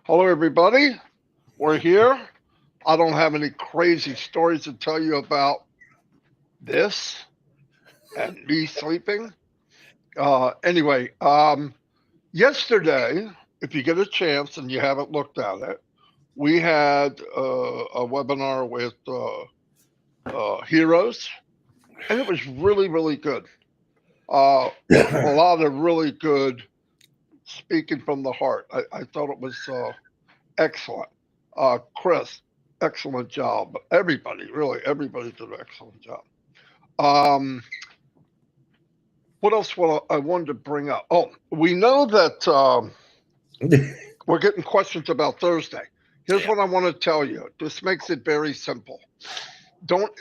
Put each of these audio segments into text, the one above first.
Hello, everybody. We're here. I don't have any crazy stories to tell you about this and me sleeping. Anyway, yesterday, if you get a chance and you haven't looked at it, we had a webinar with Heroes, and it was really, really good. A lot of really good speaking from the heart. I thought it was excellent. Chris, excellent job. Everybody, really, everybody did an excellent job. Um, what else I wanted to bring up? Oh, we know that we're getting questions about Thursday. Here's Yeah. what I want to tell you. This makes it very simple. Don't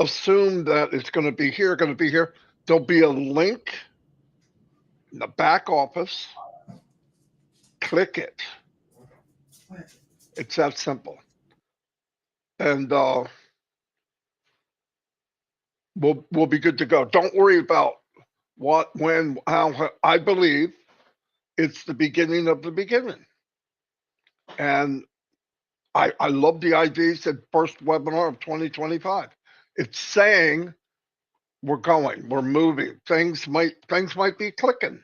assume that it's going to be here, going to be here. There'll be a link in the back office. Click it. It's that simple. And we'll be good to go. Don't worry about what, when, how. I believe it's the beginning of the beginning. And I love the idea. Said first webinar of 2025. It's saying we're going, we're moving. Things might be clicking,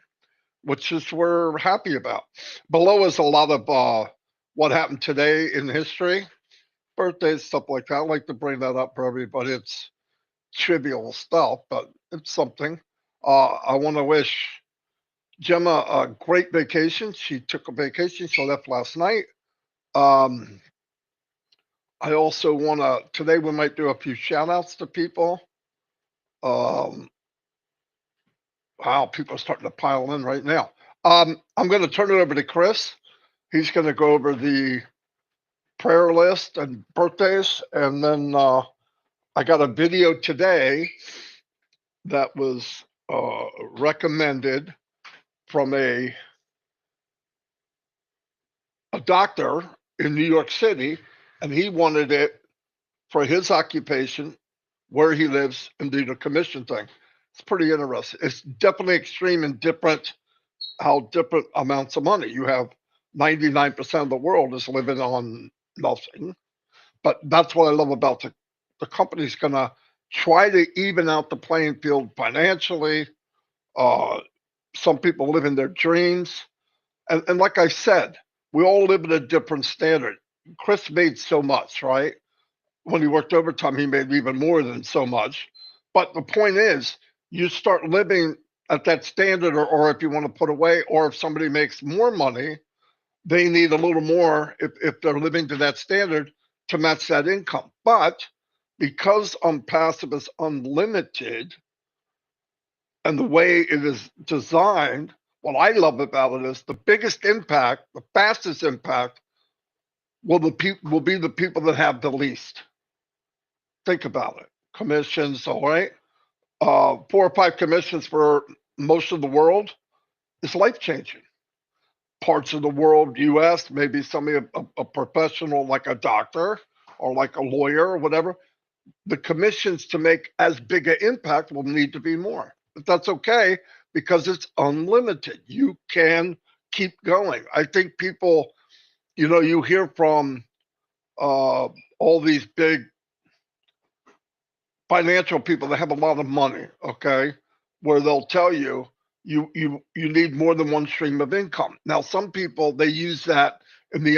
which is we're happy about. Below is a lot of what happened today in history, birthdays, stuff like that. I like to bring that up for everybody. It's trivial stuff, but it's something. I want to wish Gemma a great vacation. She took a vacation. She left last night. Um, I also want to, today we might do a few shout outs to people. Um, wow, people are starting to pile in right now. I'm going to turn it over to Chris. He's going to go over the prayer list and birthdays. And then I got a video today that was recommended from a doctor in New York City, and he wanted it for his occupation, where he lives, and do the commission thing. It's pretty interesting. It's definitely extreme and different, how different amounts of money. You have 99% of the world is living on nothing. But that's what I love about the company's going to try to even out the playing field financially. Uh, some people live in their dreams. And like I said, we all live at a different standard. Chris made so much, right? When he worked overtime, he made even more than so much. But the point is, you start living at that standard, or if you want to put away, or if somebody makes more money, they need a little more if they're living to that standard to match that income. But because Passive is unlimited and the way it is designed, what I love about it is the biggest impact, the fastest impact will be the people that have the least. Think about it. Commissions, all right. 4 or 5 commissions for most of the world is life changing. Parts of the world, US, maybe somebody, a professional like a doctor or like a lawyer or whatever, the commissions to make as big an impact will need to be more. But that's okay because it's unlimited. You can keep going. I think people, you hear from all these big financial people that have a lot of money, okay, where they'll tell you you need more than one stream of income. Now, some people they use that in the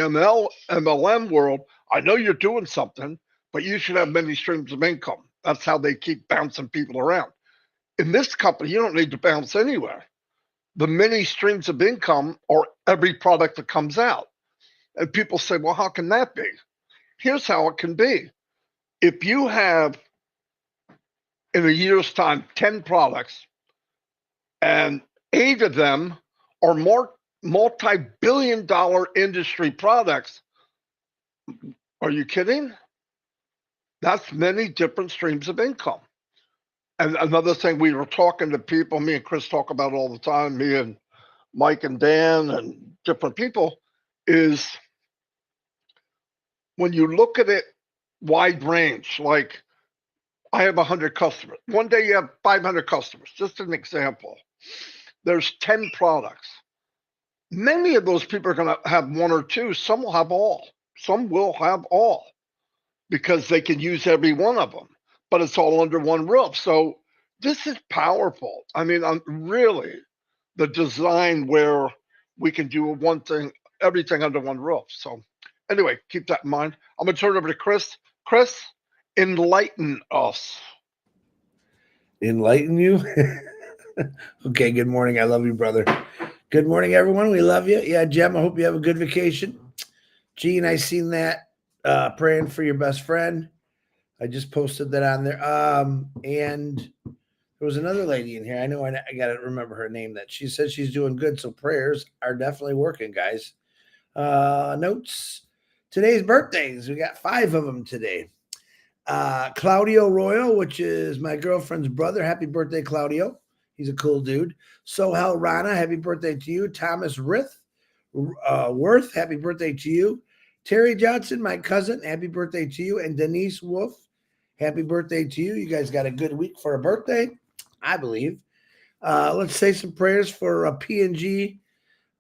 MLM world. I know you're doing something, but you should have many streams of income. That's how they keep bouncing people around. In this company, you don't need to bounce anywhere. The many streams of income are every product that comes out. And people say, well, how can that be? Here's how it can be. If you have in a year's time 10 products and 8 of them are more multi-billion dollar industry products, are you kidding? That's many different streams of income. And another thing, we were talking to people, me and Chris talk about it all the time, me and Mike and Dan and different people, is when you look at it wide range, like I have 100 customers. One day you have 500 customers, just an example. There's 10 products. Many of those people are going to have one or two. Some will have all. Some will have all because they can use every one of them, but it's all under one roof. So this is powerful. I mean, I'm really the design where we can do one thing, everything under one roof. So anyway, keep that in mind. I'm going to turn it over to Chris. Chris, enlighten us. Enlighten you? Okay, good morning. I love you, brother. Good morning, everyone. We love you. Yeah, Jem, I hope you have a good vacation. Gene, I seen that. Praying for your best friend. I just posted that on there. And there was another lady in here. I know I got to remember her name. That she said she's doing good. So prayers are definitely working, guys. Notes. Today's birthdays. We got 5 of them today. Claudio Royal, which is my girlfriend's brother. Happy birthday, Claudio. He's a cool dude. Sohel Rana, happy birthday to you. Thomas Worth, happy birthday to you. Terry Johnson, my cousin, happy birthday to you. And Denise Wolf, happy birthday to you. You guys got a good week for a birthday, I believe. Let's say some prayers for PNG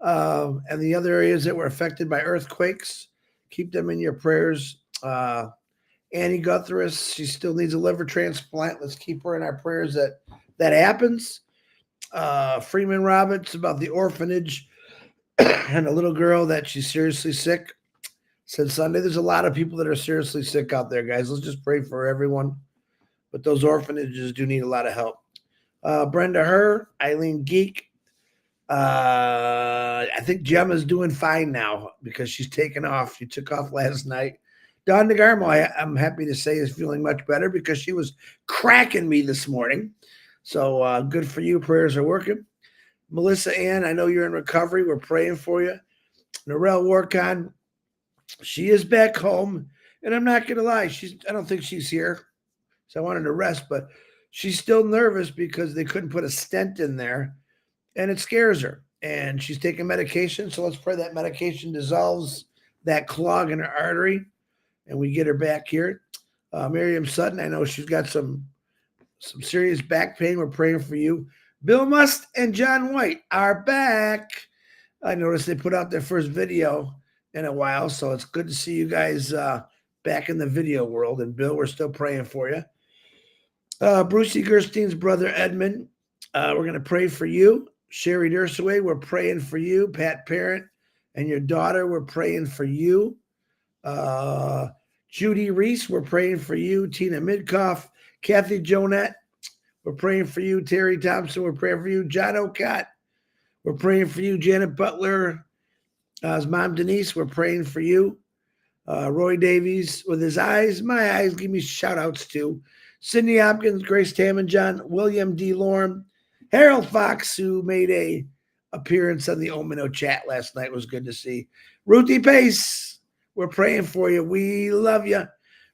and the other areas that were affected by earthquakes. Keep them in your prayers. Annie Guthrus, she still needs a liver transplant. Let's keep her in our prayers that happens. Freeman Roberts about the orphanage and a little girl that she's seriously sick. Said Sunday, there's a lot of people that are seriously sick out there, guys. Let's just pray for everyone. But those orphanages do need a lot of help. Brenda Herr, Eileen Geek. I think Gemma's doing fine now because she's taken off. She took off last night. Don DeGarmo, I'm happy to say, is feeling much better because she was cracking me this morning. So good for you. Prayers are working. Melissa Ann, I know you're in recovery. We're praying for you. Narelle Warcon, she is back home. And I'm not going to lie, I don't think she's here. So I wanted to rest, but she's still nervous because they couldn't put a stent in there. And it scares her. And she's taking medication. So let's pray that medication dissolves that clog in her artery and we get her back here. Miriam Sutton, I know she's got some serious back pain. We're praying for you. Bill Must and John White are back. I noticed they put out their first video in a while, so it's good to see you guys back in the video world. And Bill, we're still praying for you. Brucey Gerstein's brother Edmund, we're going to pray for you. Sherry Dursaway, we're praying for you. Pat Parent and your daughter, we're praying for you. Judy Reese, we're praying for you. Tina Midkoff, Kathy Jonette, we're praying for you. Terry Thompson, we're praying for you. John O'Cott, we're praying for you. Janet Butler, his mom Denise, we're praying for you. Roy Davies with his eyes, my eyes, give me shout outs to Cindy Hopkins, Grace John, William D. Lorm, Harold Fox, who made a appearance on the Omino chat last night, was good to see. Ruthie Pace, we're praying for you. We love you.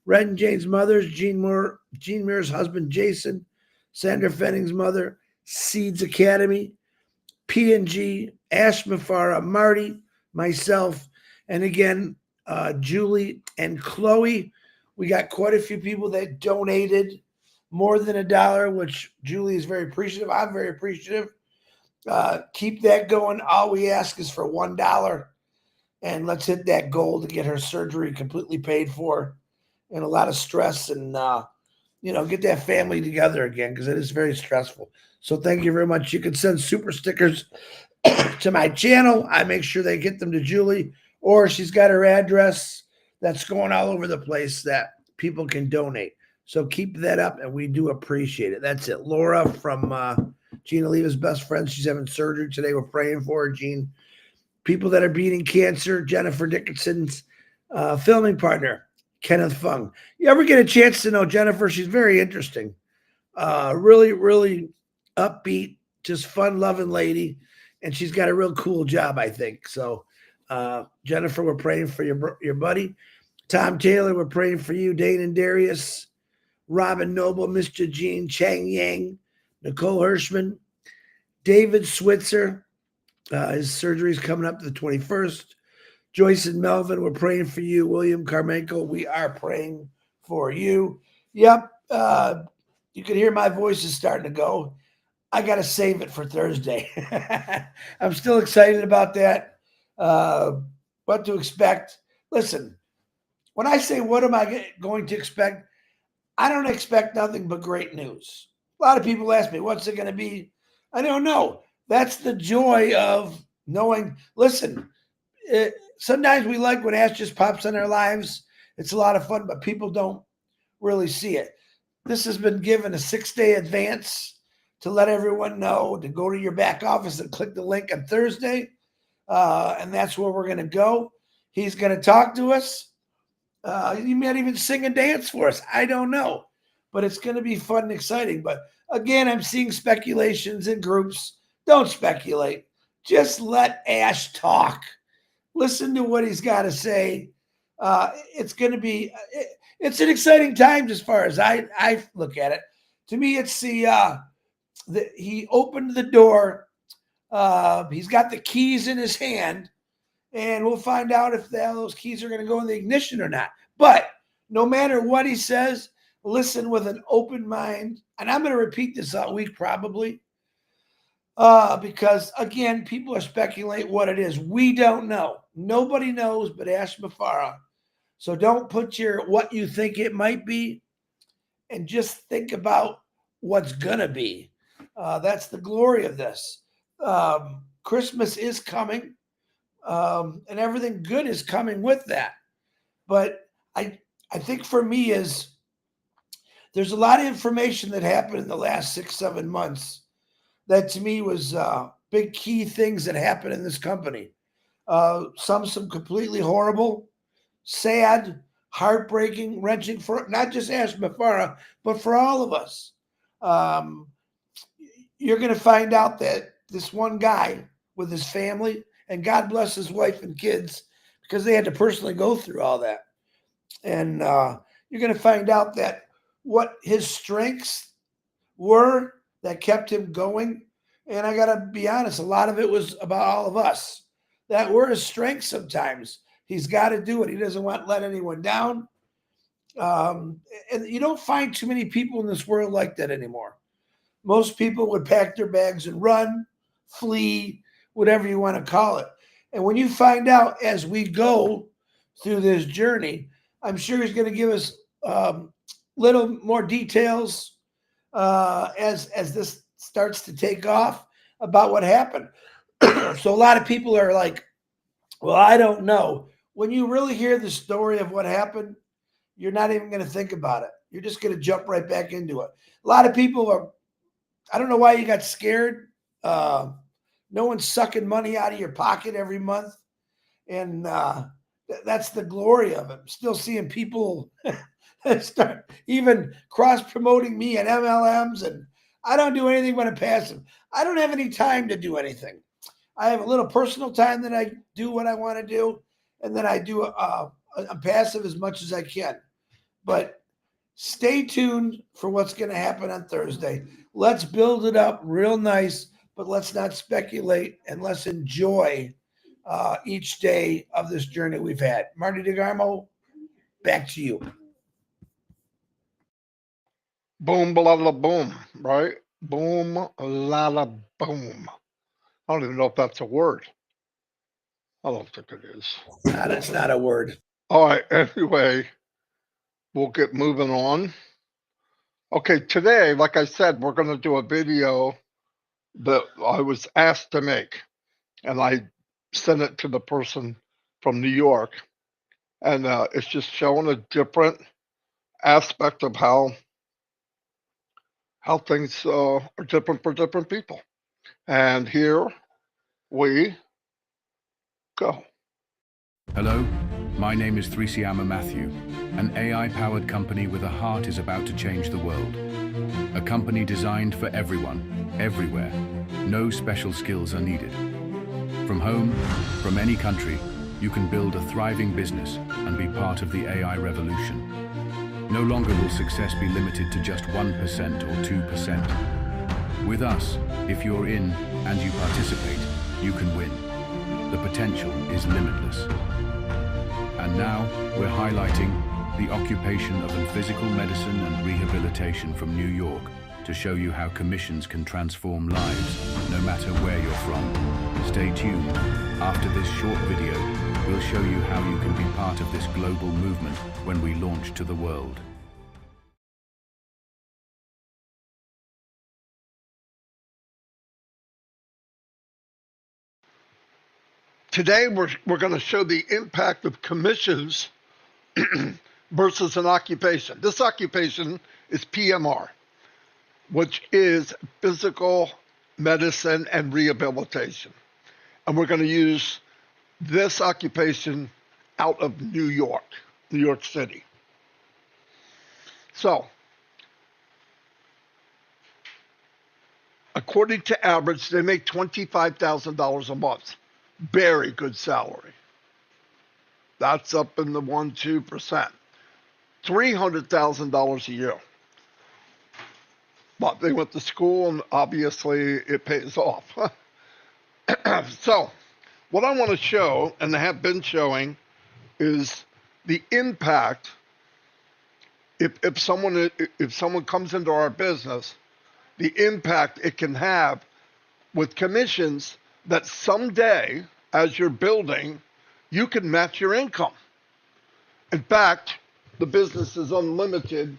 Red and Jane's mothers, Gene Muir's husband, Jason, Sandra Fenning's mother, Seeds Academy, P&G, Ash Mafara, Marty, myself, and again, Julie and Chloe. We got quite a few people that donated more than $1, which Julie is very appreciative. I'm very appreciative. Keep that going. All we ask is for $1. And let's hit that goal to get her surgery completely paid for. And a lot of stress and, get that family together again because it is very stressful. So thank you very much. You can send super stickers to my channel. I make sure they get them to Julie, or she's got her address that's going all over the place that people can donate. So keep that up, and we do appreciate it. That's it. Laura from Gina Leva's best friend. She's having surgery today. We're praying for her, Gene. People that are beating cancer. Jennifer Dickinson's filming partner, Kenneth Fung. You ever get a chance to know Jennifer? She's very interesting. Really, really upbeat, just fun-loving lady. And she's got a real cool job, I think. So, Jennifer, we're praying for your buddy. Tom Taylor, we're praying for you. Dane and Darius, Robin Noble, Mr. Jean, Chang Yang, Nicole Hirschman, David Switzer. His surgery is coming up to the 21st. Joyce and Melvin, we're praying for you. William Carmichael, we are praying for you. Yep. You can hear my voice is starting to go. I got to save it for Thursday. I'm still excited about that. What to expect? Listen, when I say what am I going to expect, I don't expect nothing but great news. A lot of people ask me, what's it going to be? I don't know. That's the joy of knowing. Listen, sometimes we like when Ash just pops in our lives. It's a lot of fun, but people don't really see it. This has been given a 6-day advance to let everyone know to go to your back office and click the link on Thursday. And that's where we're going to go. He's going to talk to us. He might even sing and dance for us. I don't know. But it's going to be fun and exciting. But again, I'm seeing speculations in groups. Don't speculate. Just let Ash talk. Listen to what he's got to say. It's going to be, it's an exciting time as far as I look at it. To me, it's he opened the door. He's got the keys in his hand, and we'll find out if those keys are going to go in the ignition or not. But no matter what he says, listen with an open mind. And I'm going to repeat this all week probably. Because again, people are speculating what it is. We don't know. Nobody knows but Ash Mafara. So don't put what you think it might be, and just think about what's gonna be. That's the glory of this. Christmas is coming, and everything good is coming with that. But I think for me there's a lot of information that happened in the last 6-7 months that to me was big key things that happened in this company. Some completely horrible, sad, heartbreaking, wrenching for not just Ash Mafara, but for all of us. You're going to find out that this one guy with his family, and God bless his wife and kids, because they had to personally go through all that. And you're going to find out that what his strengths were that kept him going. And I got to be honest, a lot of it was about all of us. That were his strengths sometimes. He's got to do it. He doesn't want to let anyone down. And you don't find too many people in this world like that anymore. Most people would pack their bags and run, flee, whatever you want to call it. And when you find out as we go through this journey, I'm sure he's going to give us little more details as this starts to take off about what happened. So a lot of people are like, well, I don't know. When you really hear the story of what happened, you're not even going to think about it. You're just going to jump right back into it. A lot of people are, I don't know why you got scared. No one's sucking money out of your pocket every month. And that's the glory of it. I'm still seeing people start even cross-promoting me and MLMs, and I don't do anything but a passive. I don't have any time to do anything. I have a little personal time that I do what I want to do, and then I do a passive as much as I can. But stay tuned for what's going to happen on Thursday. Let's build it up real nice, but let's not speculate, and let's enjoy each day of this journey we've had. Marty DeGarmo, back to you. Boom, blah, blah, boom, right? Boom, la, la, boom. I don't even know if that's a word. I don't think it is. That's not a word. All right, anyway, we'll get moving on. Okay, today, like I said, we're going to do a video that I was asked to make, and I sent it to the person from New York, and it's just showing a different aspect of how things are different for different people. And here we go. Hello, my name is Thrisiama Matthew. An AI-powered company with a heart is about to change the world. A company designed for everyone, everywhere. No special skills are needed. From home, from any country, you can build a thriving business and be part of the AI revolution. No longer will success be limited to just 1% or 2%. With us, if you're in and you participate, you can win. The potential is limitless. And now, we're highlighting the occupation of physical medicine and rehabilitation from New York, to show you how commissions can transform lives, no matter where you're from. Stay tuned. After this short video, we'll show you how you can be part of this global movement when we launch to the world. Today, we're going to show the impact of commissions versus an occupation. This occupation is PMR, which is physical medicine and rehabilitation. And we're going to use this occupation out of New York City. So, according to average, they make $25,000 a month. Very good salary. That's up in the 1-2%. $300,000 a year. But they went to school, and obviously it pays off. So, what I want to show, and I have been showing, is the impact if someone comes into our business, the impact it can have with commissions that someday, as you're building, you can match your income. In fact, the business is unlimited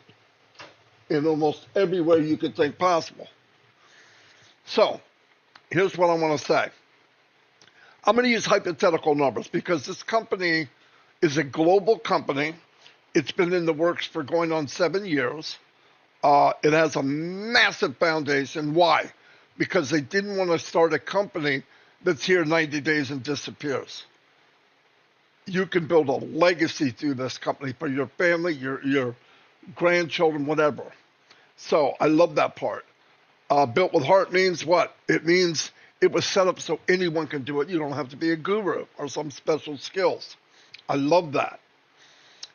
in almost every way you could think possible. So, here's what I want to say. I'm going to use hypothetical numbers because this company is a global company. It's been in the works for going on 7 years. It has a massive foundation. Why? Because they didn't want to start a company that's here 90 days and disappears. You can build a legacy through this company for your family, your grandchildren, whatever. So I love that part. Built with heart means what? It means it was set up so anyone can do it. You don't have to be a guru or some special skills. I love that.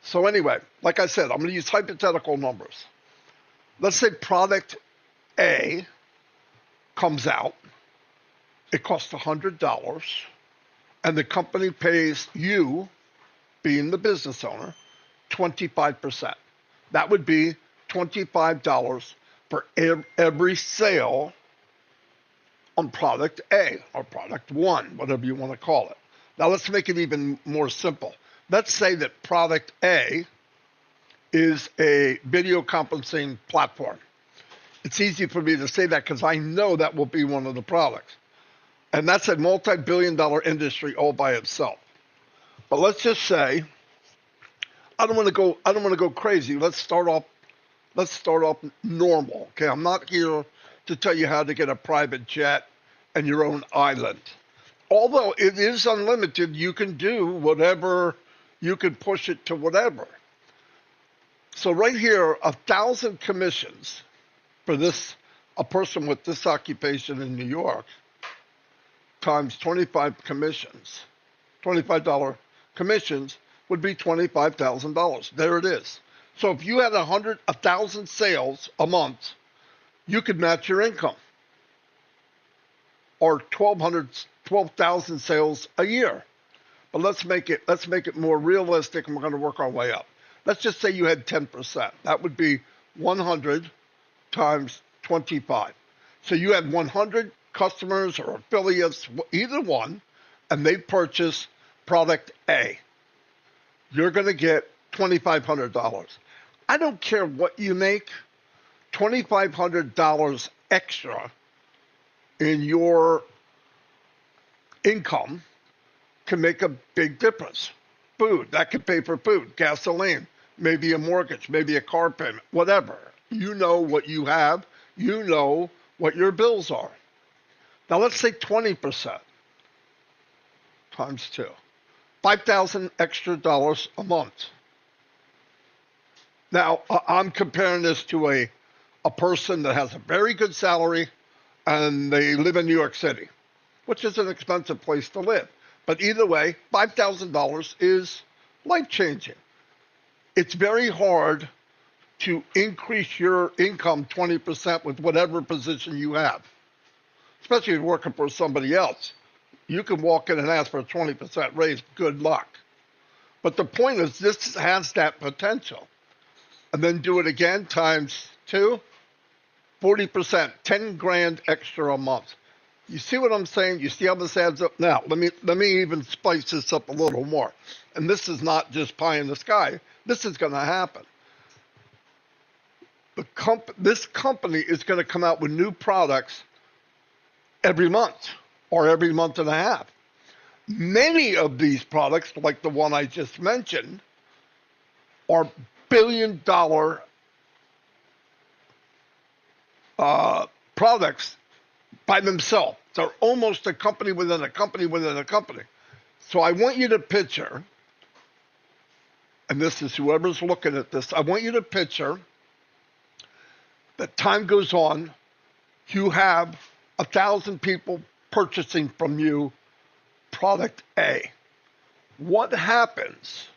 So anyway, like I said, I'm going to use hypothetical numbers. Let's say product A comes out. It costs $100, and the company pays you, being the business owner, 25%. That would be $25 for every sale on product A or product 1, whatever you want to call it. Now let's make it even more simple. Let's say that product A is a video conferencing platform. It's easy for me to say that because I know that will be one of the products. And that's a multi-billion-dollar industry all by itself. But let's just say, I don't want to go crazy. Let's start off normal. Okay, I'm not here to tell you how to get a private jet and your own island. Although it is unlimited, you can do whatever, you can push it to whatever. So right here, 1,000 commissions for a person with this occupation in New York, times 25 commissions, $25 commissions would be $25,000. There it is. So if you had 1,000 sales a month, you could match your income, or 12,000 sales a year. But let's make it more realistic, and we're going to work our way up. Let's just say you had 10%. That would be 100 times 25. So you had 100 customers or affiliates, either one, and they purchase product A. You're going to get $2,500. I don't care what you make, $2,500 extra in your income can make a big difference. Food, that could pay for food, gasoline, maybe a mortgage, maybe a car payment, whatever. You know what you have. You know what your bills are. Now let's say 20% times 2. $5,000 extra a month. Now, I'm comparing this to a person that has a very good salary and they live in New York City, which is an expensive place to live. But either way, $5,000 is life-changing. It's very hard to increase your income 20% with whatever position you have, especially if you're working for somebody else. You can walk in and ask for a 20% raise. Good luck. But the point is, this has that potential. And then do it again times 2. 40%, 10 grand extra a month. You see what I'm saying? You see how this adds up? Now, let me even spice this up a little more. And this is not just pie in the sky. This is going to happen. This company is going to come out with new products every month or every month and a half. Many of these products, like the one I just mentioned, are billion-dollar products by themselves. They're almost a company within a company within a company. So I want you to picture, and this is whoever's looking at this, I want you to picture that time goes on, you have 1,000 people purchasing from you product A. What happens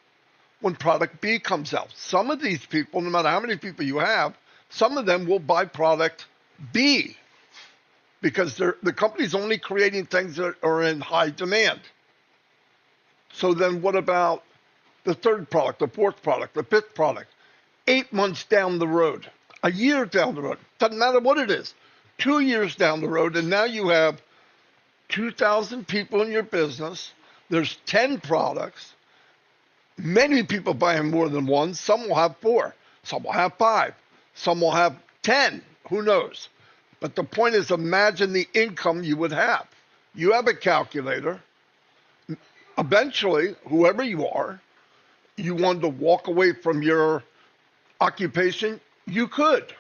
when product B comes out? Some of these people, no matter how many people you have, some of them will buy product B because the company's only creating things that are in high demand. So then what about the third product, the fourth product, the fifth product? 8 months down the road, a year down the road, doesn't matter what it is, 2 years down the road, and now you have 2,000 people in your business. There's 10 products. Many people buying more than one. Some will have 4. Some will have 5. Some will have 10. Who knows? But the point is, imagine the income you would have. You have a calculator. Eventually, whoever you are, you want to walk away from your occupation, you could.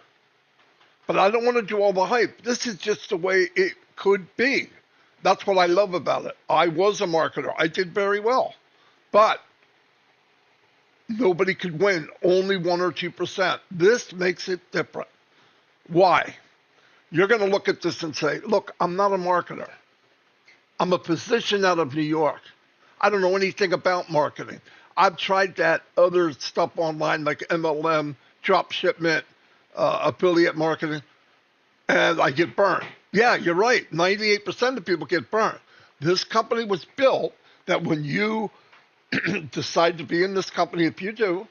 But I don't want to do all the hype. This is just the way it could be. That's what I love about it. I was a marketer. I did very well. But nobody could win, only 1 or 2%. This makes it different. Why? You're going to look at this and say, look, I'm not a marketer. I'm a physician out of New York. I don't know anything about marketing. I've tried that other stuff online like MLM, drop shipment, affiliate marketing, and I get burned. Yeah, you're right. 98% of people get burned. This company was built that when you decide to be in this company, if you do,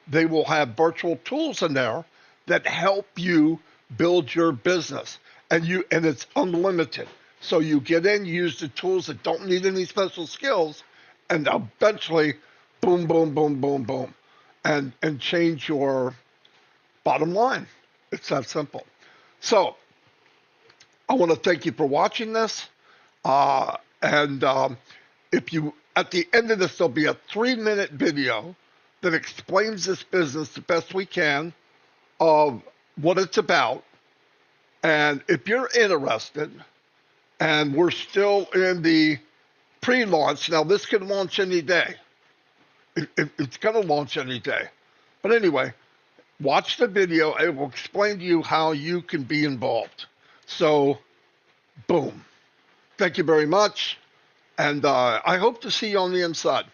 they will have virtual tools in there that help you build your business. And it's unlimited. So you get in, use the tools that don't need any special skills, and eventually, boom, boom, boom, boom, boom, and change your bottom line. It's that simple. So I want to thank you for watching this. If you, at the end of this, there'll be a 3-minute video that explains this business the best we can of what it's about. And if you're interested, and we're still in the pre-launch, now this can launch any day. It's going to launch any day. But anyway, watch the video. It will explain to you how you can be involved. So, boom. Thank you very much. And I hope to see you on the inside.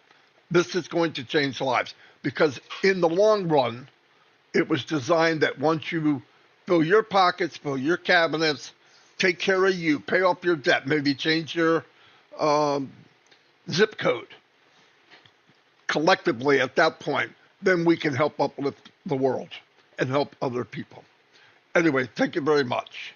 This is going to change lives. Because in the long run, it was designed that once you fill your pockets, fill your cabinets, take care of you, pay off your debt, maybe change your zip code. Collectively, at that point, then we can help uplift the world and help other people. Anyway, thank you very much.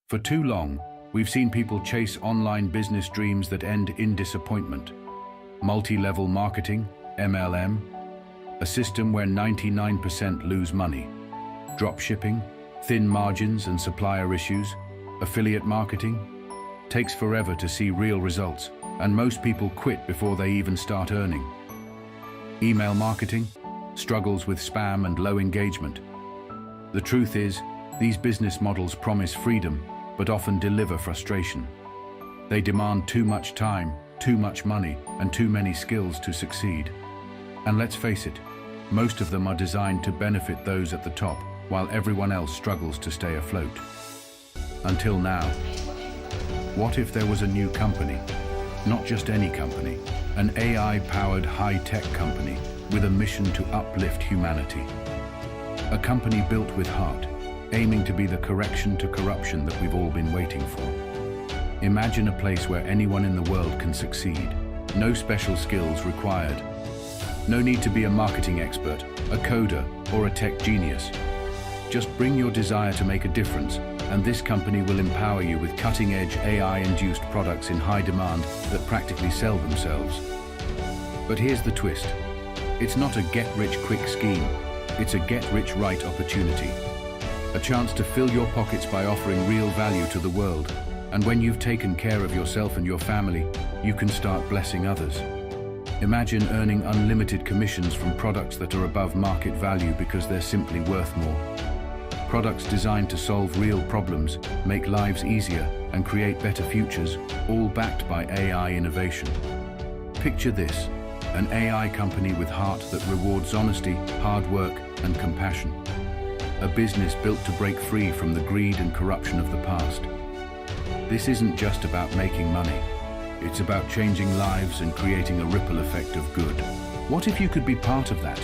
For too long, we've seen people chase online business dreams that end in disappointment. Multi-level marketing, MLM, a system where 99% lose money. Drop shipping, thin margins and supplier issues, affiliate marketing, takes forever to see real results, and most people quit before they even start earning. Email marketing, struggles with spam and low engagement. The truth is, these business models promise freedom, but often deliver frustration. They demand too much time, too much money, and too many skills to succeed. And let's face it, most of them are designed to benefit those at the top, while everyone else struggles to stay afloat. Until now. What if there was a new company? Not just any company, an AI-powered high-tech company with a mission to uplift humanity. A company built with heart, aiming to be the correction to corruption that we've all been waiting for. Imagine a place where anyone in the world can succeed, no special skills required. No need to be a marketing expert, a coder, or a tech genius. Just bring your desire to make a difference, and this company will empower you with cutting-edge AI-induced products in high demand that practically sell themselves. But here's the twist. It's not a get-rich-quick scheme. It's a get-rich-right opportunity. A chance to fill your pockets by offering real value to the world. And when you've taken care of yourself and your family, you can start blessing others. Imagine earning unlimited commissions from products that are above market value because they're simply worth more. Products designed to solve real problems, make lives easier, and create better futures, all backed by AI innovation. Picture this, an AI company with heart that rewards honesty, hard work, and compassion. A business built to break free from the greed and corruption of the past. This isn't just about making money. It's about changing lives and creating a ripple effect of good. What if you could be part of that?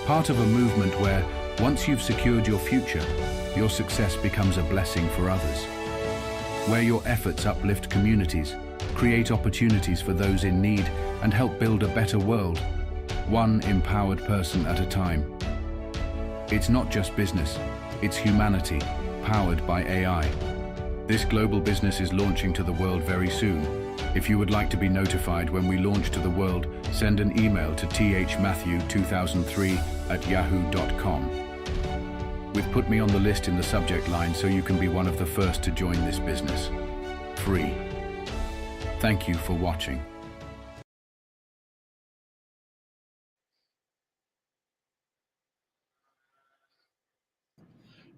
Part of a movement where, once you've secured your future, your success becomes a blessing for others. Where your efforts uplift communities, create opportunities for those in need, and help build a better world, one empowered person at a time. It's not just business, it's humanity, powered by AI. This global business is launching to the world very soon. If you would like to be notified when we launch to the world, send an email to thmatthew2003@yahoo.com. With "Put me on the list" in the subject line so you can be one of the first to join this business. Free. Thank you for watching.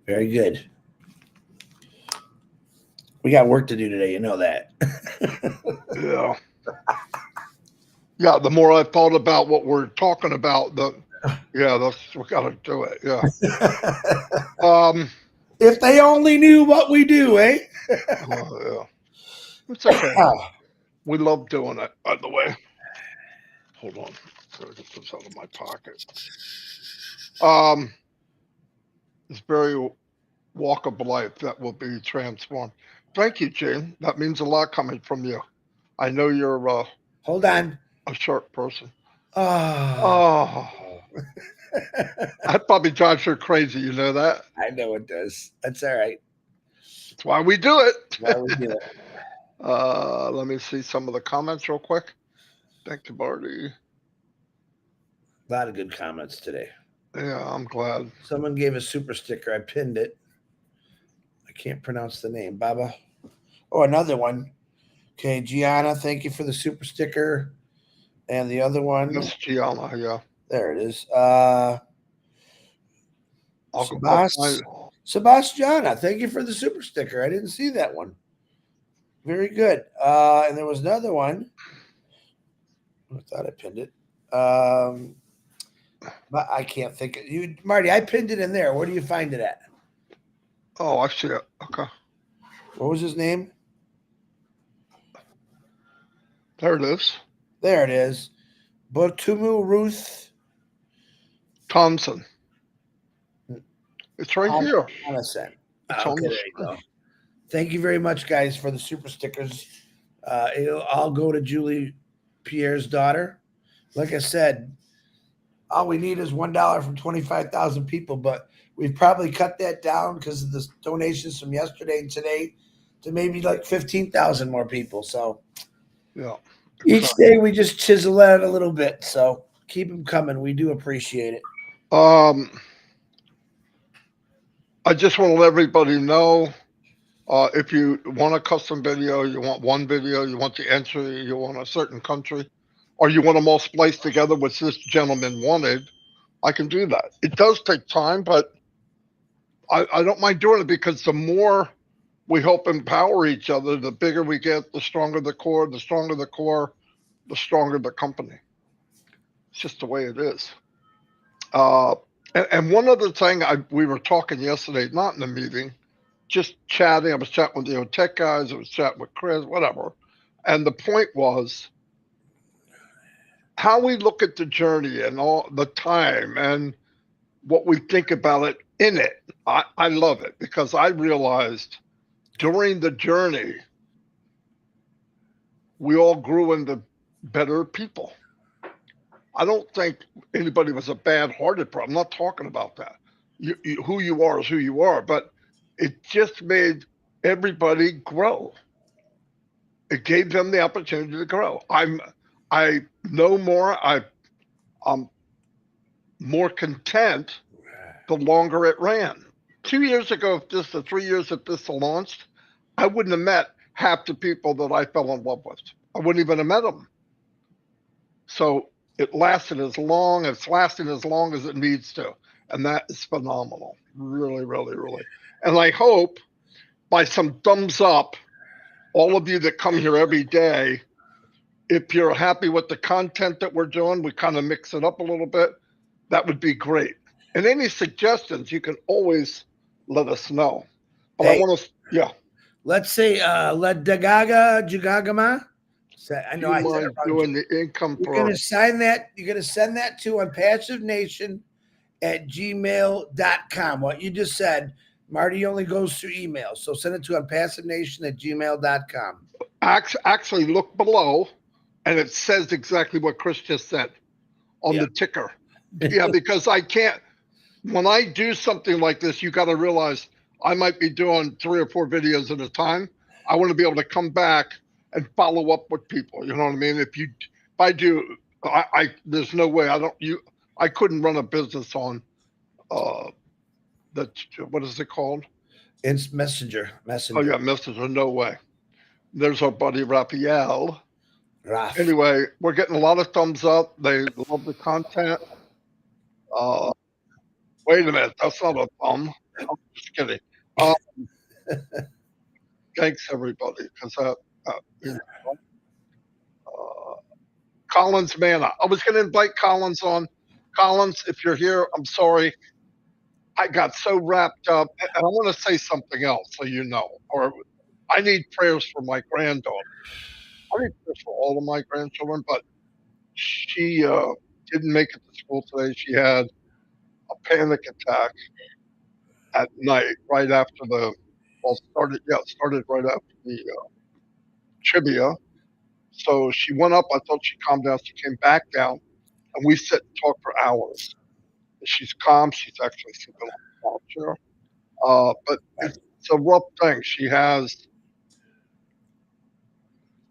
Very good. We got work to do today, you know that. Yeah. Yeah, the more I thought about what we're talking about, we gotta do it. Yeah. If they only knew what we do, eh? Yeah. It's okay. We love doing it, by the way. Hold on. Gotta get this out of my pocket. It's very walk of life that will be transformed. Thank you, Gene. That means a lot coming from you. I know you're Hold on. a sharp person. Oh. Oh, that probably drives her crazy. You know that? I know it does. That's all right. That's why we do it. Why we do it. Let me see some of the comments real quick. Thank you, Barty. A lot of good comments today. Yeah, I'm glad. Someone gave a super sticker. I pinned it. I can't pronounce the name. Baba. Oh, another one. Okay, Gianna, thank you for the super sticker. And the other one. Miss Gianna, yeah. There it is. I'll Sebastiana, thank you for the super sticker. I didn't see that one. Very good. And there was another one. I thought I pinned it. But I can't think of you, Marty. I pinned it in there. Where do you find it at? Oh, I see it. Okay. What was his name? There it is. There it is. Botumu Ruth Thompson. It's right here. It's okay, on the there you go. Thank you very much, guys, for the super stickers. It'll all go to Julie Pierre's daughter. Like I said, all we need is $1 from 25,000 people, but we've probably cut that down because of the donations from yesterday and today to maybe like 15,000 more people. So Yeah. each day we just chisel out a little bit. So keep them coming. We do appreciate it. I just want to let everybody know, if you want a custom video, you want one video, you want the entry, you want a certain country, or you want them all spliced together, which this gentleman wanted, I can do that. It does take time, but I don't mind doing it because the more we help empower each other, the bigger we get, the stronger the core, the stronger the core, the stronger the company. It's just the way it is. And one other thing, we were talking yesterday, not in the meeting, just chatting. I was chatting with tech guys. I was chatting with Chris, whatever. And the point was how we look at the journey and all the time and what we think about it in it. I love it because I realized during the journey, we all grew into better people. I don't think anybody was a bad-hearted person. I'm not talking about that. Who you are is who you are, but it just made everybody grow. It gave them the opportunity to grow. I know more. I'm more content the longer it ran. 2 years ago, if this the 3 years that this launched, I wouldn't have met half the people that I fell in love with. I wouldn't even have met them. So it lasted as long, it's lasting as long as it needs to. And that is phenomenal. Really, really, really. And I hope by some thumbs up, all of you that come here every day, if you're happy with the content that we're doing, we kind of mix it up a little bit. That would be great. And any suggestions, you can always let us know. But I Hey, want to, yeah. let's say La Dagaga Jugagama. I Do know you I said it mind wrong. doing the income You're for gonna sign that, you're gonna send that to unpassivenation@gmail.com. What you just said, Marty only goes through email. So send it to unpassivenation@gmail.com. actually look below and it says exactly what Chris just said on Yeah. the ticker. Yeah, because I can't, when I do something like this, you got to realize I might be doing 3 or 4 videos at a time. I want to be able to come back and follow up with people. You know what I mean? If I do, there's no way I couldn't run a business on that. What is it called? It's Messenger. Oh yeah, Messenger. No way. There's our buddy Raphael. Raf. Anyway, we're getting a lot of thumbs up. They love the content. Uh, wait a minute, that's not a thumb. I'm just kidding. Um, thanks everybody, because you know, uh, Collins Manna. I was going to invite Collins on. Collins, if you're here, I'm sorry. I got so wrapped up, and I want to say something else, so you know. Or I need prayers for my granddaughter. I need prayers for all of my grandchildren, but she didn't make it to school today. She had a panic attack at night, right after started right after the trivia. So she went up. I thought she calmed down. She came back down, and we sit and talk for hours. She's calm. She's actually sleeping on the chair. But it's a rough thing. She has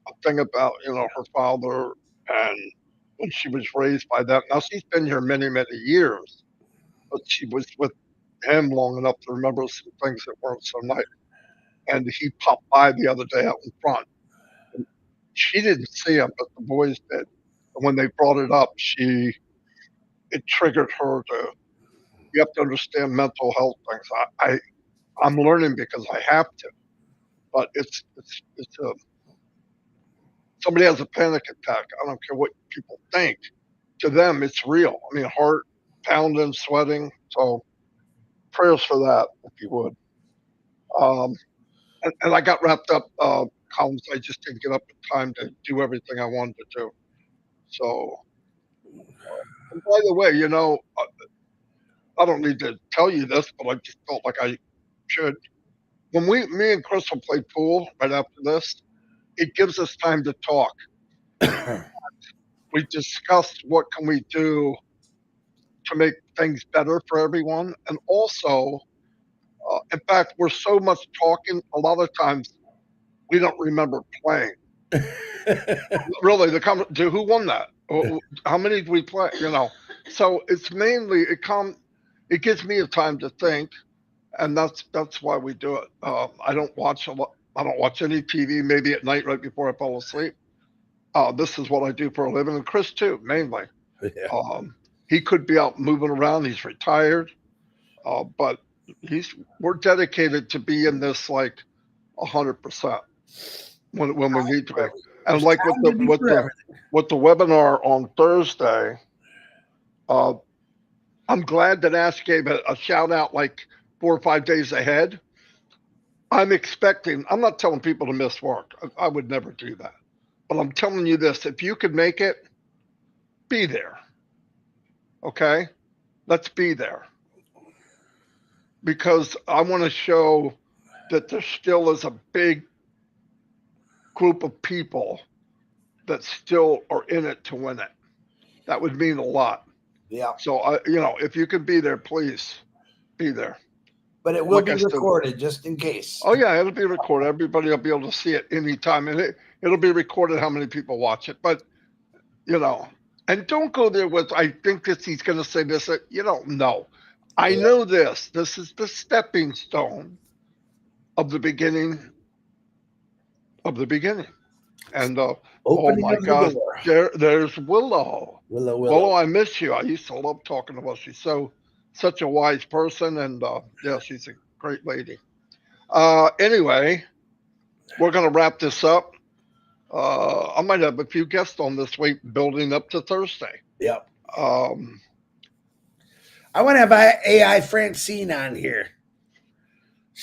a thing about her father, and when she was raised by them. Now she's been here many, many years, but she was with him long enough to remember some things that weren't so nice. And he popped by the other day out in front. And she didn't see him, but the boys did. And when they brought it up, it triggered her to. You have to understand mental health things. I'm learning because I have to, but it's a somebody has a panic attack. I don't care what people think. To them, it's real. I mean, heart pounding, sweating. So prayers for that, if you would. Um, and I got wrapped up, Collins. I just didn't get up in time to do everything I wanted to do. So, and by the way, I don't need to tell you this, but I just felt like I should. When me and Crystal play pool right after this, it gives us time to talk. We discussed what can we do to make things better for everyone, and also, in fact, we're so much talking. A lot of times, we don't remember playing. Really, who won that? How many did we play? So it's mainly it gives me a time to think, and that's why we do it. I don't watch a lot. I don't watch any TV. Maybe at night, right before I fall asleep. This is what I do for a living, and Chris too, mainly. Yeah. He could be out moving around. He's retired, but we're dedicated to be in this like 100% when we need to be. And There's like with time the to be with for the everything. with the webinar on Thursday, uh, I'm glad that Ash gave a shout out like 4 or 5 days ahead. I'm not telling people to miss work. I would never do that. But I'm telling you this, if you could make it, be there. Okay? Let's be there. Because I want to show that there still is a big group of people that still are in it to win it. That would mean a lot. Yeah. So, if you could be there, please be there. But it will Like be I said, recorded just in case. oh yeah, it'll be recorded. Everybody will be able to see it anytime, and it'll be recorded how many people watch it. But and don't go there with I think this he's going to say this. You don't know. I know this. This is the stepping stone of the beginning of the beginning. And oh Opening my of the gosh, door. there's Willow. Willow. Willow, I miss you. I used to love talking to her. She's such a wise person, and yeah, she's a great lady. Anyway, we're going to wrap this up. I might have a few guests on this week, building up to Thursday. Yep. Um, I want to have AI Francine on here.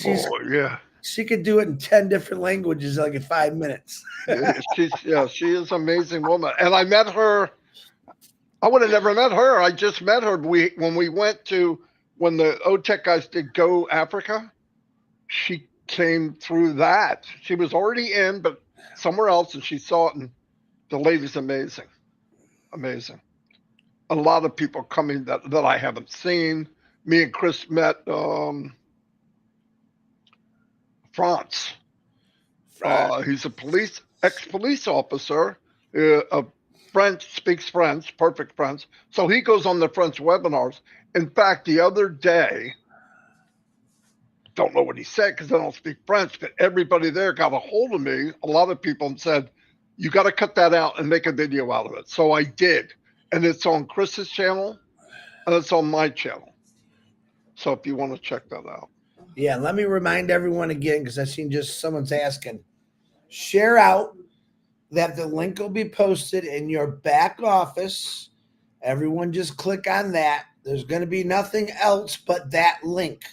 yeah. She could do it in 10 different languages, like in 5 minutes. She is an amazing woman. And I met her. I would have never met her. I just met her. When the OTEC guys did Go Africa, she came through that. She was already in, but somewhere else, and she saw it. And the lady's amazing, amazing. A lot of people coming that I haven't seen. Me and Chris met France. He's a ex-police officer, speaks French, perfect French. So he goes on the French webinars. In fact, the other day, don't know what he said because I don't speak French, but everybody there got a hold of me, a lot of people, and said, you got to cut that out and make a video out of it. So I did. And it's on Chris's channel and it's on my channel. So if you want to check that out. Yeah, let me remind everyone again, because I've seen just someone's asking. Share out that the link will be posted in your back office. Everyone just click on that. There's going to be nothing else but that link.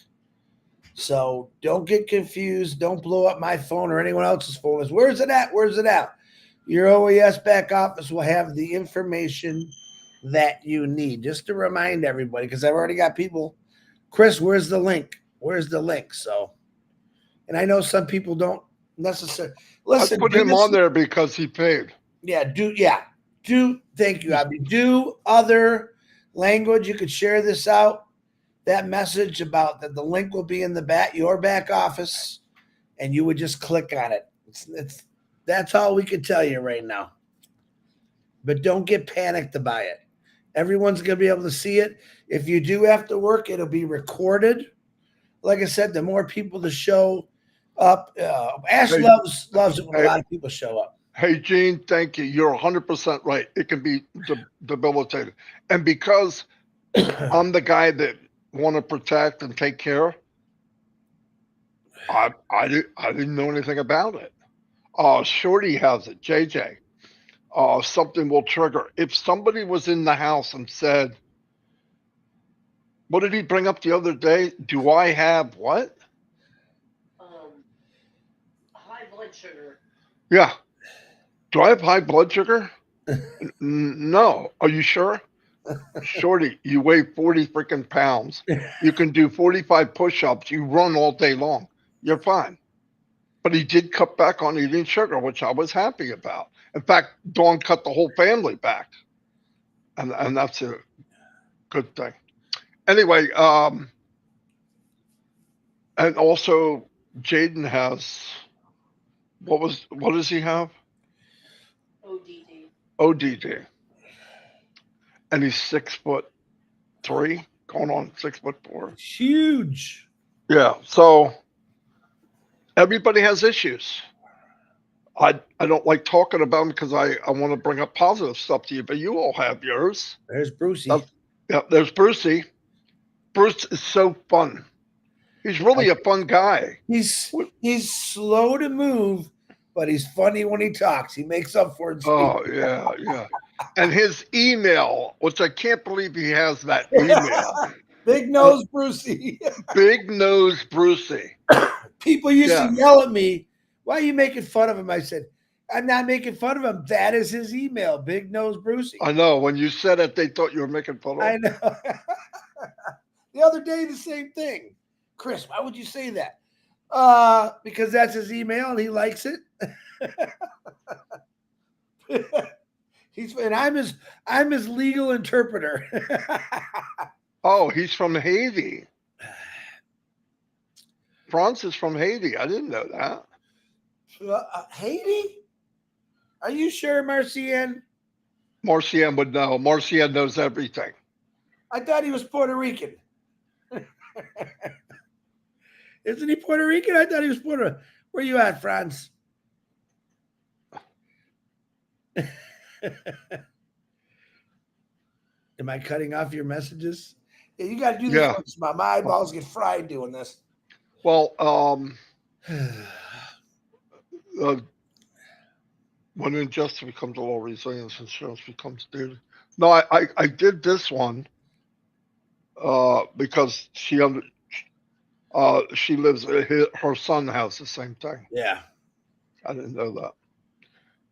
So don't get confused. Don't blow up my phone or anyone else's phone. Where's it at? Where's it at? Your OES back office will have the information that you need. Just to remind everybody, because I've already got people, Chris, where's the link? Where's the link? So, and I know some people don't necessarily listen. I put him on there because he paid. Yeah, thank you, Abby. Do other language. You could share this out, that message about that the link will be in your back office, and you would just click on it. That's all we can tell you right now. But don't get panicked about it. Everyone's going to be able to see it. If you do have to work, it'll be recorded. Like I said, the more people to show up, Ash loves it when a lot of people show up. Hey, Gene, thank you. You're 100% right. It can be debilitating. And because I'm the guy that want to protect and take care, I didn't know anything about it. Shorty has it, JJ. Something will trigger. If somebody was in the house and said, what did he bring up the other day? Do I have what? High blood sugar. Yeah. Do I have high blood sugar? No. Are you sure? Shorty, you weigh 40 freaking pounds. You can do 45 push-ups. You run all day long. You're fine. But he did cut back on eating sugar, which I was happy about. In fact, Dawn cut the whole family back. And that's a good thing. Anyway, and also Jaden has, what does he have? ODD. ODD. And he's 6'3", going on 6'4". Huge. Yeah. So everybody has issues. I don't like talking about them because I want to bring up positive stuff to you, but you all have yours. There's Brucey. Yeah, there's Brucey. Bruce is so fun. He's really a fun guy. He's slow to move, but he's funny when he talks. He makes up for it. Oh, yeah. And his email, which I can't believe he has that email. Big Nose Brucey. Big Nose Brucey. People used to yell at me, why are you making fun of him? I said, I'm not making fun of him. That is his email, Big Nose Brucey. I know. When you said it, they thought you were making fun of him. I know. The other day, the same thing. Chris, why would you say that? Because that's his email and he likes it. And I'm his legal interpreter. Oh, he's from Haiti. Franz is from Haiti. I didn't know that. Haiti? Are you sure, Marcian? Marcian would know. Marcian knows everything. I thought he was Puerto Rican. Isn't he Puerto Rican? I thought he was Puerto Rican. Where you at, Franz? Am I cutting off your messages? Yeah, you got to do this Yeah. once. My eyeballs get fried doing this. Well, when injustice becomes a law, resilience insurance becomes duty. No, I did this one because she lives. Her son has the same thing. Yeah. I didn't know that.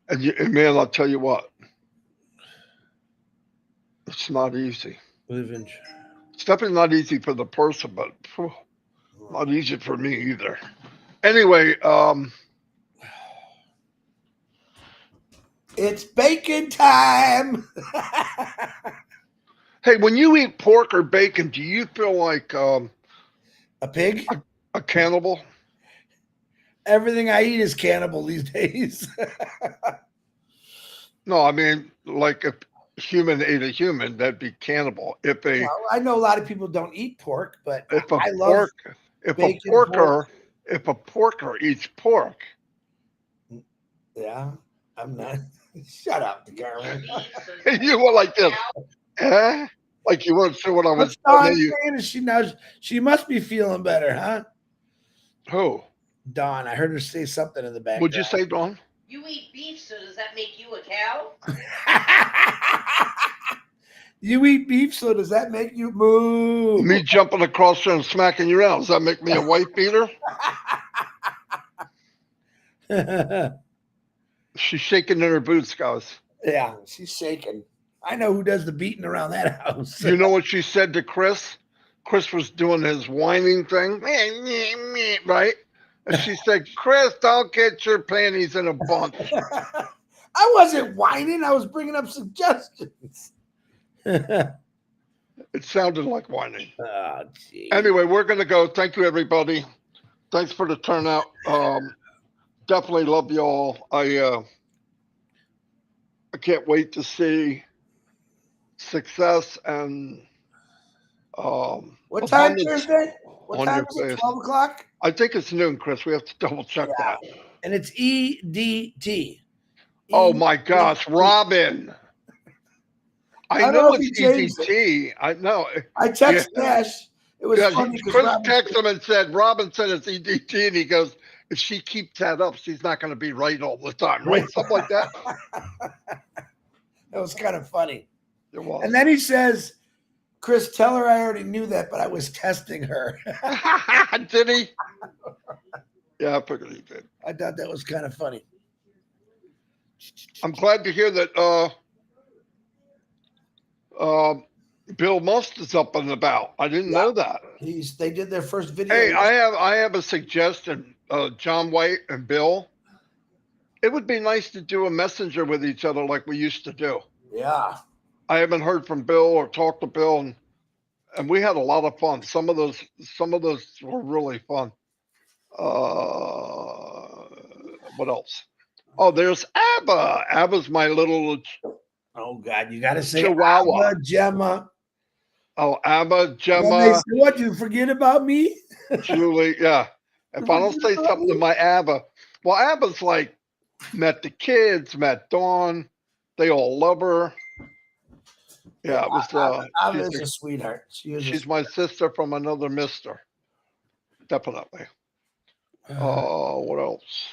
And man, I'll tell you what, it's not easy. It's definitely not easy for the person, but not easy for me either. Anyway, it's bacon time. hey, when you eat pork or bacon, do you feel like A pig? a cannibal? Everything I eat is cannibal these days. No, I mean, like if human ate a human, that'd be cannibal. Well, I know a lot of people don't eat pork, but If a I love bacon, if a porker eats pork, Yeah, I'm not. Shut up, Garland. you were like this, eh? Like you weren't sure what I was. What's Dawn saying? Is she must be feeling better, huh? Who? Dawn, I heard her say something in the background. Would you say, Dawn? You eat beef, so does that make you a cow? You eat beef, so does that make you moo? Me jumping across there and smacking you out, does that make me a wife beater? She's shaking in her boots, guys. Yeah, she's shaking. I know who does the beating around that house. You know what she said to Chris? Chris was doing his whining thing, right? And she said, Chris, don't get your panties in a bunch. I wasn't whining. I was bringing up suggestions. It sounded like whining. Oh, geez. Anyway, we're going to go. Thank you, everybody. Thanks for the turnout. Definitely love you all. I can't wait to see success and What time abundance Thursday? What on time your is it? face. 12 o'clock? I think it's noon, Chris. We have to double check that. And it's EDT. Oh my gosh, Robin. I don't know know if it's he changed EDT. I know. I texted Nash. It was Yeah, funny because Chris Robin texted him and said, Robin said it's EDT, and he goes, if she keeps that up, she's not going to be right all the time, right? Something like that. That was kind of funny. It was. And then he says, Chris, tell her I already knew that, but I was testing her. Did he? Yeah, I figured he did. I thought that was kind of funny. I'm glad to hear that Bill Must is up and about. I didn't know that. They did their first video. Hey, I have a suggestion, John White and Bill. It would be nice to do a messenger with each other like we used to do. Yeah. I haven't heard from Bill or talked to Bill, and we had a lot of fun. Some of those were really fun. What else? Oh, there's Abba. Abba's my little Oh God, you got to say Chihuahua. Abba, Gemma. Oh, Abba, When they Gemma, say, what, you forget about me? Julie. Yeah. If I don't say something to my Abba, well, Abba's like met the kids, met Dawn. They all love her. Yeah, it was. Abba is a sweetheart. She's my sister from another mister. Definitely. What else?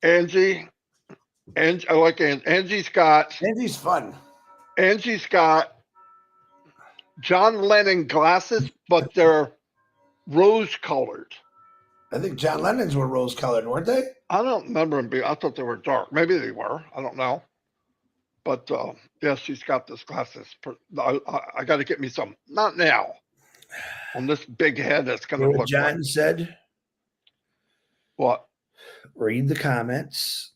Angie. I like Angie. Angie's got fun. Angie's got John Lennon glasses, but they're rose colored. I think John Lennon's were rose colored, weren't they? I don't remember them being. I thought they were dark. Maybe they were. I don't know. But yeah, she's got this glasses. I got to get me some. Not now. On this big head, that's going to look. John said. What? Read the comments.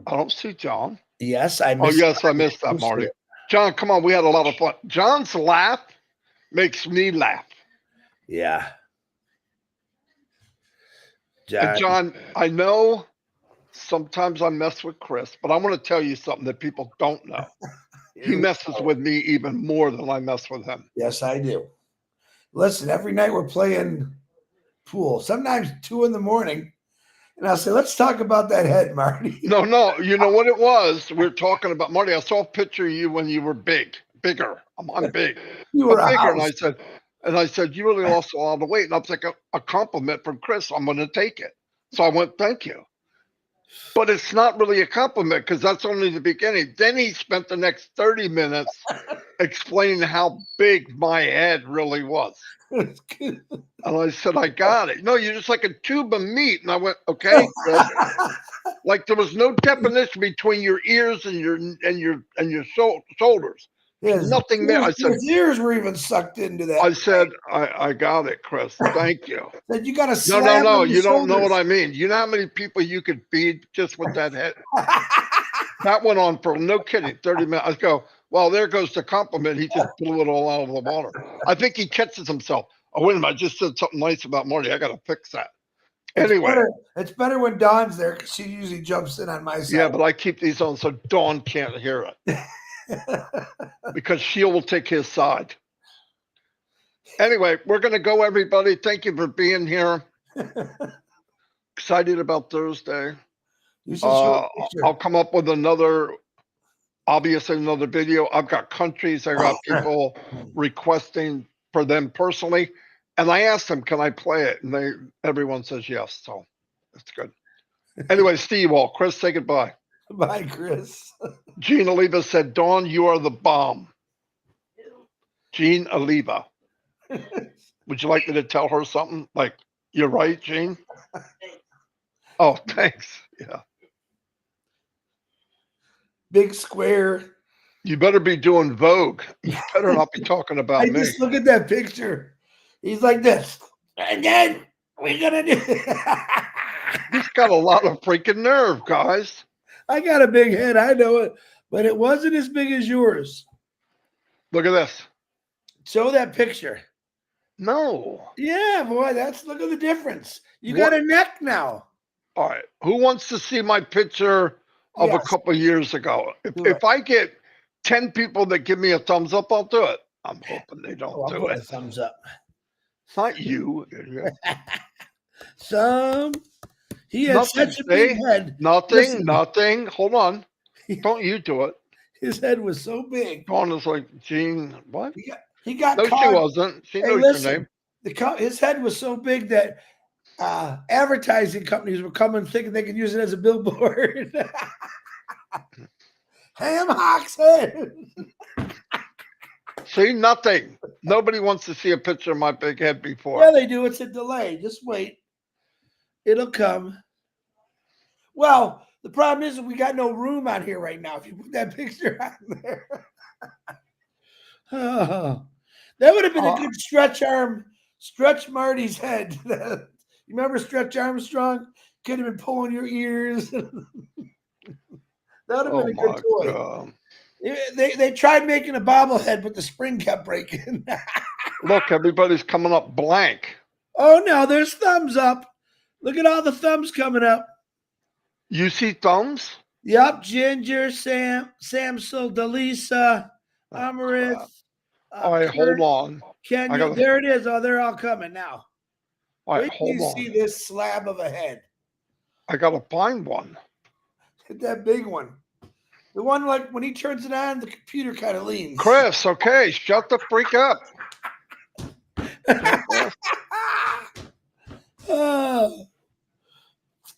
I don't see John. Yes, I Oh, missed. yes, I missed that, Marty. John, come on. We had a lot of fun. John's laugh makes me laugh. Yeah. And John, I know sometimes I mess with Chris, but I want to tell you something that people don't know. He messes with me even more than I mess with him. Yes, I do. Listen, every night we're playing pool, sometimes 2 a.m. And I'll say, let's talk about that head, Marty. No. You know what it was? We were talking about, Marty, I saw a picture of you when you were bigger. I'm big. You were I'm a bigger. house. And I said, you really lost a lot of weight. And I was like, a compliment from Chris. I'm going to take it. So I went, thank you. But it's not really a compliment because that's only the beginning. Then he spent the next 30 minutes explaining how big my head really was. And I said, I got it. No, you're just like a tube of meat. And I went, okay, Chris. Like there was no definition between your ears and your shoulders. There's nothing there. I said, his ears were even sucked into that. I said, I got it, Chris. Thank you. That you got to No. slam on the You don't know shoulders. what I mean. You know how many people you could feed just with that head? That went on for, no kidding, 30 minutes. I go, well, there goes the compliment. He just blew it all out of the water. I think he catches himself. Oh, wait a minute. I just said something nice about Marty. I got to fix that. Anyway. It's better when Dawn's there because she usually jumps in on my side. Yeah, but I keep these on so Dawn can't hear it. Because she will take his side. Anyway, we're going to go, everybody. Thank you for being here. Excited about Thursday. I'll come up with another video. I've got countries. I got people requesting for them personally. And I asked them, can I play it? And everyone says yes. So it's good. Anyway, Steve Wall, Chris, say goodbye. Bye, Chris. Jean Oliva said, Dawn, you are the bomb. Jean Oliva. Would you like me to tell her something? Like, you're right, Jean? Oh, thanks. Yeah. Big square. You better be doing Vogue. You better not be talking about me. Just look at that picture. He's like this. And then we're going to do He's got a lot of freaking nerve, guys. I got a big head. I know it. But it wasn't as big as yours. Look at this. Show that picture. No. Yeah, boy. Look at the difference. You got a neck now. All right. Who wants to see my picture of a couple of years ago? If I get 10 people that give me a thumbs up, I'll do it. I'm hoping they don't do it. A thumbs up. Not you. He has such a big head. Nothing. Hold on. Don't you do it. His head was so big. Dawn is like, Gene, what? He got no, caught. she wasn't. She knows your name. His head was so big that advertising companies were coming thinking they could use it as a billboard. Ham Hock's head. See, nothing. Nobody wants to see a picture of my big head before. Yeah, they do. It's a delay. Just wait. It'll come. Well, the problem is we got no room on here right now. If you put that picture on there. Oh, that would have been a good stretch Marty's head. You remember Stretch Armstrong? Could have been pulling your ears. That would have been a good toy. God. They tried making a bobblehead, but the spring kept breaking. Look, everybody's coming up blank. Oh, no, there's thumbs up. Look at all the thumbs coming up. You see thumbs? Yep, Ginger, Samsel, Delisa, Humorous. All right, hold on. Kenya, there it is. Oh, they're all coming now. All right, wait till you see this slab of a head. I got to find one. That big one. The one like when he turns it on, the computer kind of leans. Chris, okay, shut the freak up. Let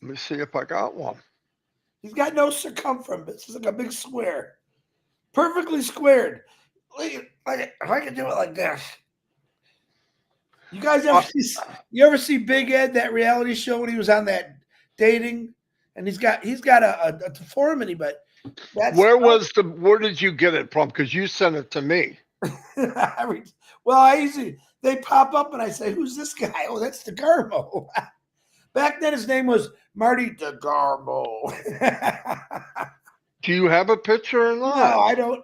me see if I got one. He's got no circumference. It's like a big square. Perfectly squared. If I could do it like this. You guys ever see Big Ed, that reality show when he was on that dating? And he's got a deformity, but that's where did you get it from? Because you sent it to me. Well, they pop up and I say, who's this guy? Oh, that's the Garmo. Back then, his name was Marty DeGarmo. Do you have a picture or not? No, I don't.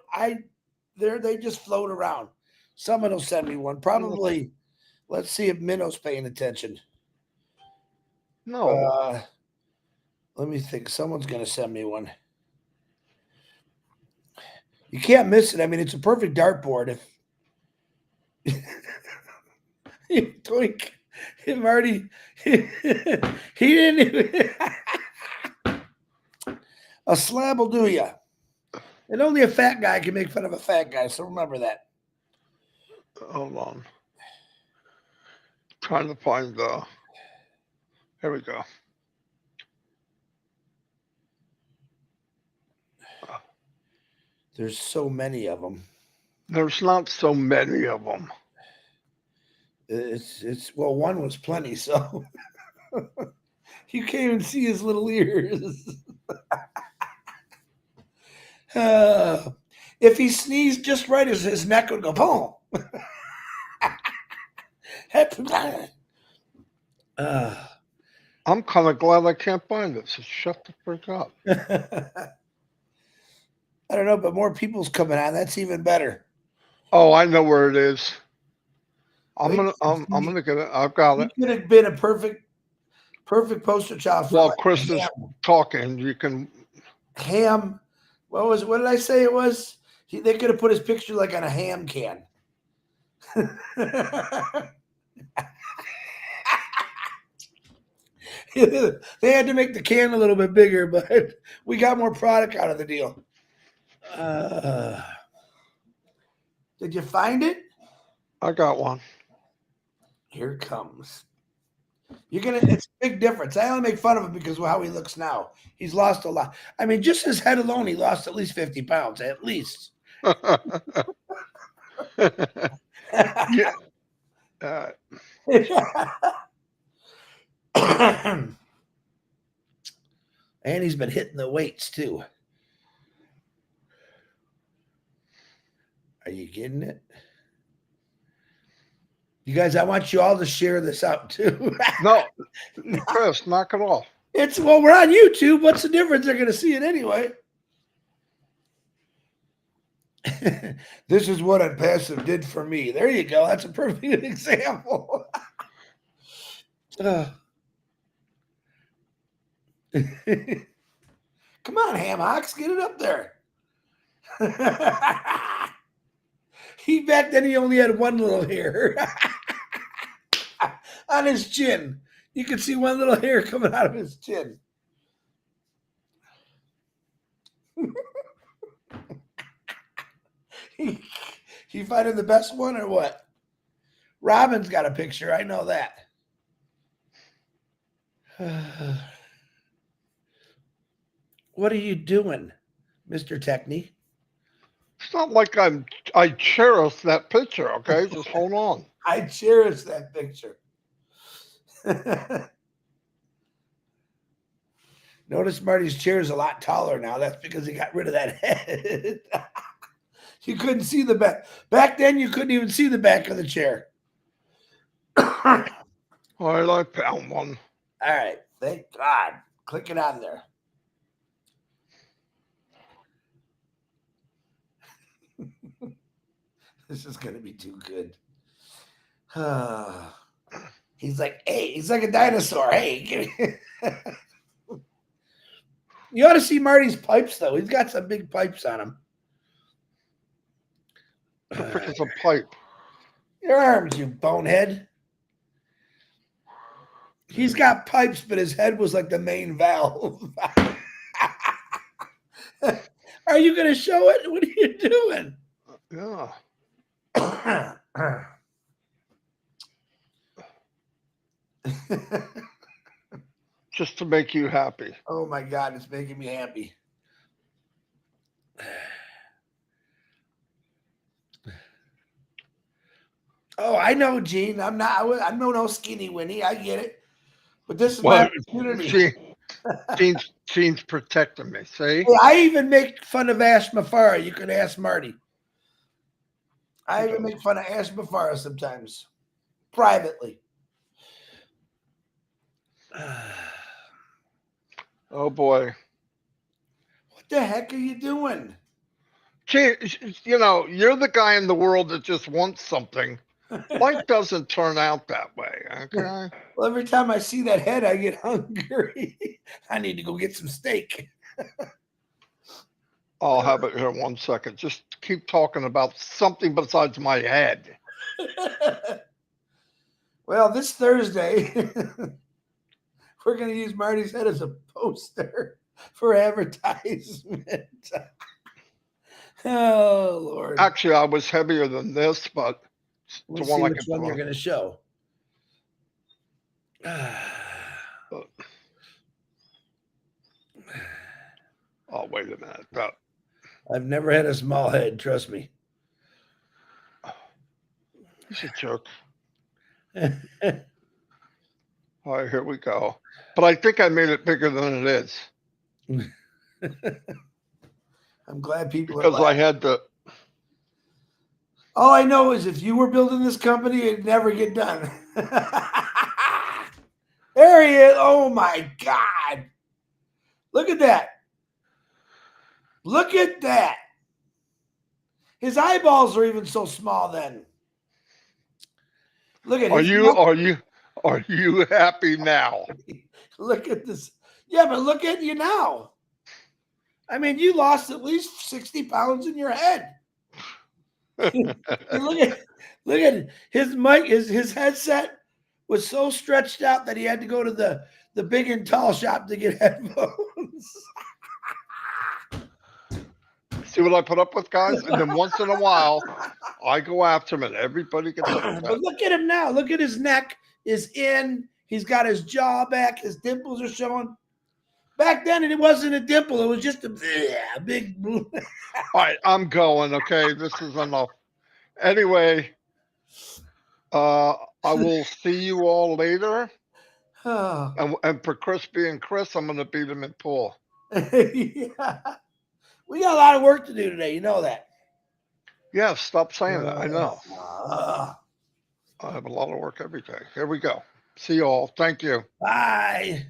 They just float around. Someone will send me one. Probably. Let's see if Minnow's paying attention. No. Let me think. Someone's going to send me one. You can't miss it. I mean, it's a perfect dartboard. If Twink, Marty, he didn't even. A slab will do ya. And only a fat guy can make fun of a fat guy, so remember that. Hold on. Trying to find the. Here we go. There's so many of them. There's not so many of them. It's well, one was plenty, so you can't even see his little ears. If he sneezed just right, his neck would go boom. I'm kind of glad I can't find it. So shut the frick up. I don't know, but more people's coming on. That's even better. Oh, I know where it is. I'm gonna get it. I've got it. He could have been a perfect poster child for While Chris is talking, you can. Ham. What did I say it was? They could have put his picture like on a ham can. They had to make the can a little bit bigger, but we got more product out of the deal. Did you find it? I got one. Here it comes. It's a big difference. I only make fun of him because of how he looks now. He's lost a lot. I mean, just his head alone, he lost at least 50 pounds, at least. Yeah. And he's been hitting the weights too. Are you getting it? You guys, I want you all to share this out too. No, Chris, knock it off. We're on YouTube. What's the difference? They're going to see it anyway. This is what Unpassive did for me. There you go. That's a perfect example. Come on, Ham Hocks, get it up there. Back then he only had one little hair on his chin. You could see one little hair coming out of his chin. You finding the best one or what? Robin's got a picture. I know that. What are you doing, Mr. Techney? It's not like I cherish that picture, okay? Just hold on. I cherish that picture. Notice Marty's chair is a lot taller now. That's because he got rid of that head. You couldn't see the back. Back then, you couldn't even see the back of the chair. All right, I found one. All right. Thank God. Click it on there. This is going to be too good. He's like, hey, he's like a dinosaur. Hey, give me. You ought to see Marty's pipes, though. He's got some big pipes on him. The frick is a pipe. Your arms, you bonehead. He's got pipes, but his head was like the main valve. Are you going to show it? What are you doing? Yeah. Just to make you happy. Oh my God, it's making me happy. Oh, I know, Gene. I'm no skinny Winnie. I get it. But this is my opportunity. Gene's protecting me. See? Hey, I even make fun of Ash Mafara. You can ask Marty. I even make fun of Ash Mafara sometimes. Privately. Oh boy. What the heck are you doing? Gee, you know, you're the guy in the world that just wants something. Life doesn't turn out that way, okay? Well, every time I see that head, I get hungry. I need to go get some steak. I'll have it here 1 second. Just keep talking about something besides my head. Well, this Thursday, we're going to use Marty's head as a poster for advertisement. Oh, Lord. Actually, I was heavier than this, but We'll the one see I which can one put you're on. going to show. Oh, wait a minute. I've never had a small head, trust me. He's a jerk. All right, here we go. But I think I made it bigger than it is I'm glad people are because I laughing. had to. All I know is if you were building this company, it'd never get done. There he is. Oh my God. Look at that. Look at that. His eyeballs are even so small then. Look at Are his you happy now? Look at this. Yeah, but look at you now. I mean, you lost at least 60 pounds in your head. You look at his mic, his headset was so stretched out that he had to go to the big and tall shop to get headphones. See what I put up with, guys? And then once in a while, I go after him and everybody gets upset. But look at him now. Look at his neck is in. He's got his jaw back. His dimples are showing. Back then, it wasn't a dimple. It was just a big. All right, I'm going. Okay, this is enough. Anyway, I will see you all later. Oh. And for Chris being Chris, I'm going to beat him in pool. Yeah. We got a lot of work to do today. You know that. Yeah, stop saying that. I know. Uh, I have a lot of work every day. Here we go. See you all. Thank you. Bye.